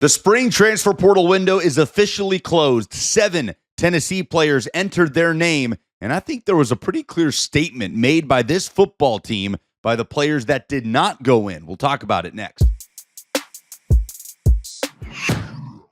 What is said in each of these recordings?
The spring transfer portal window is officially closed. 7 Tennessee players entered their name, and I think there was a pretty clear statement made by this football team by the players that did not go in. We'll talk about it next.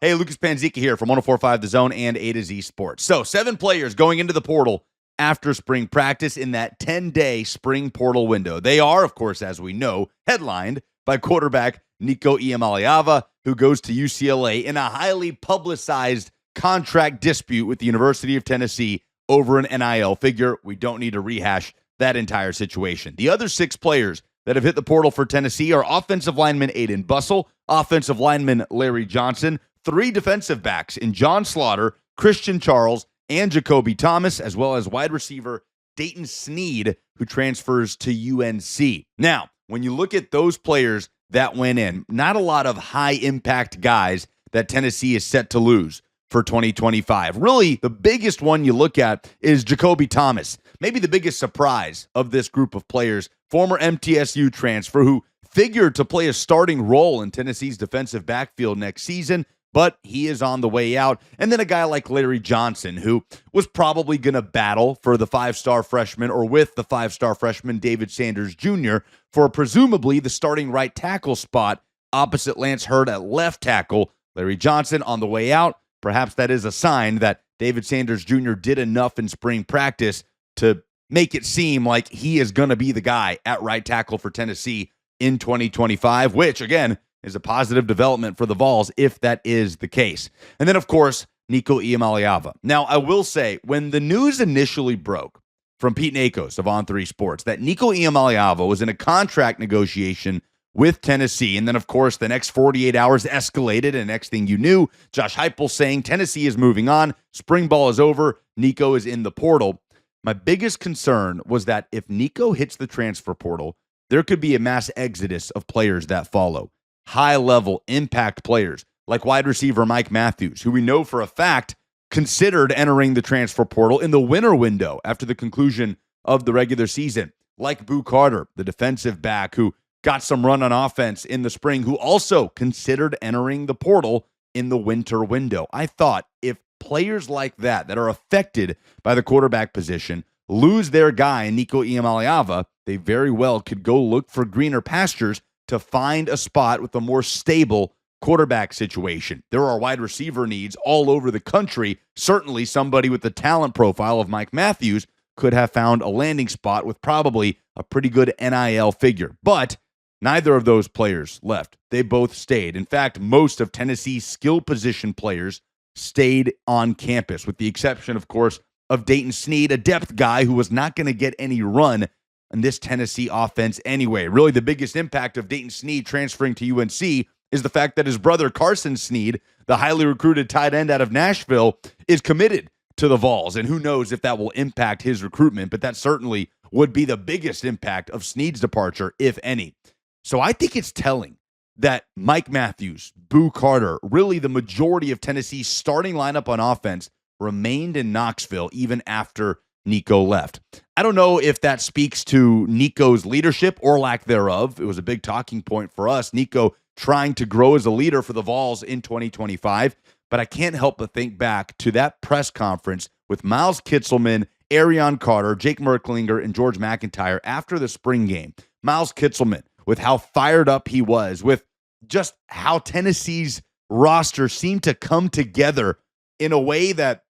Hey, Lucas Panzica here from 104.5 The Zone and A to Z Sports. So 7 players going into the portal after spring practice in that 10-day spring portal window. They are, of course, as we know, headlined by quarterback Nico Iamaleava, who goes to UCLA in a highly publicized contract dispute with the University of Tennessee over an NIL figure. We don't need to rehash that entire situation. The other 6 players that have hit the portal for Tennessee are offensive lineman Aiden Bussell, offensive lineman Larry Johnson, 3 defensive backs in John Slaughter, Christian Charles, and Jacoby Thomas, as well as wide receiver Dayton Sneed, who transfers to UNC. Now, when you look at those players that went in, not a lot of high-impact guys that Tennessee is set to lose for 2025. Really, the biggest one you look at is Jacoby Thomas. Maybe the biggest surprise of this group of players, former MTSU transfer who figured to play a starting role in Tennessee's defensive backfield next season, but he is on the way out. And then a guy like Larry Johnson, who was probably going to battle for the 5-star freshman or with the 5-star freshman David Sanders Jr. for presumably the starting right tackle spot opposite Lance Hurd at left tackle. Larry Johnson on the way out. Perhaps that is a sign that David Sanders Jr. did enough in spring practice to make it seem like he is going to be the guy at right tackle for Tennessee in 2025, which, again, is a positive development for the Vols if that is the case. And then, of course, Nico Iamaleava. Now, I will say, when the news initially broke from Pete Nakos of On3 Sports that Nico Iamaleava was in a contract negotiation with Tennessee, and then, of course, the next 48 hours escalated, and next thing you knew, Josh Heupel saying Tennessee is moving on, spring ball is over, Nico is in the portal. My biggest concern was that if Nico hits the transfer portal, there could be a mass exodus of players that follow. High-level impact players like wide receiver Mike Matthews, who we know for a fact considered entering the transfer portal in the winter window after the conclusion of the regular season, like Boo Carter, the defensive back who got some run on offense in the spring, who also considered entering the portal in the winter window. I thought if players like that are affected by the quarterback position lose their guy, Nico Iamaleava, they very well could go look for greener pastures to find a spot with a more stable quarterback situation. There are wide receiver needs all over the country. Certainly somebody with the talent profile of Mike Matthews could have found a landing spot with probably a pretty good NIL figure. But neither of those players left. They both stayed. In fact, most of Tennessee's skill position players stayed on campus, with the exception, of course, of Dayton Sneed, a depth guy who was not going to get any run in this Tennessee offense anyway. Really, the biggest impact of Dayton Sneed transferring to UNC is the fact that his brother Carson Sneed, the highly recruited tight end out of Nashville, is committed to the Vols. And who knows if that will impact his recruitment, but that certainly would be the biggest impact of Sneed's departure, if any. So I think it's telling that Mike Matthews, Boo Carter, really the majority of Tennessee's starting lineup on offense remained in Knoxville even after Nico left. I don't know if that speaks to Nico's leadership or lack thereof. It was a big talking point for us, Nico trying to grow as a leader for the Vols in 2025. But I can't help but think back to that press conference with Miles Kitselman, Arion Carter, Jake Merklinger, and George McIntyre after the spring game. Miles Kitselman, with how fired up he was, with just how Tennessee's roster seemed to come together in a way that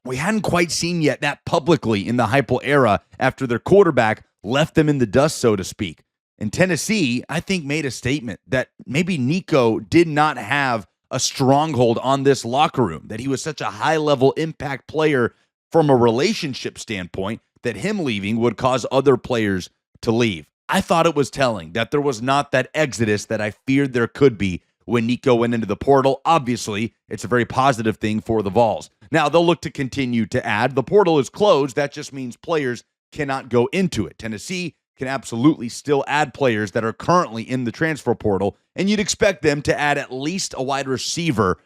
we hadn't quite seen yet that publicly in the Heupel era after their quarterback left them in the dust, so to speak. And Tennessee, I think, made a statement that maybe Nico did not have a stronghold on this locker room, that he was such a high-level impact player from a relationship standpoint that him leaving would cause other players to leave. I thought it was telling that there was not that exodus that I feared there could be when Nico went into the portal. Obviously, it's a very positive thing for the Vols. Now, they'll look to continue to add. The portal is closed. That just means players cannot go into it. Tennessee can absolutely still add players that are currently in the transfer portal, and you'd expect them to add at least a wide receiver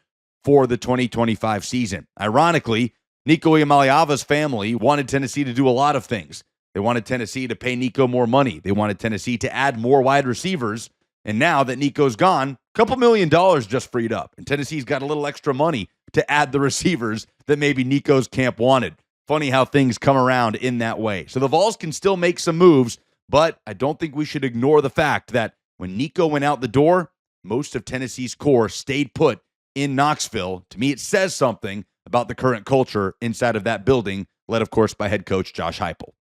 for the 2025 season. Ironically, Nico Iamaleava's family wanted Tennessee to do a lot of things. They wanted Tennessee to pay Nico more money. They wanted Tennessee to add more wide receivers. And now that Nico's gone, Couple $1 million just freed up, and Tennessee's got a little extra money to add the receivers that maybe Nico's camp wanted. Funny how things come around in that way. So the Vols can still make some moves, but I don't think we should ignore the fact that when Nico went out the door, most of Tennessee's core stayed put in Knoxville. To me, it says something about the current culture inside of that building, led, of course, by head coach Josh Heupel.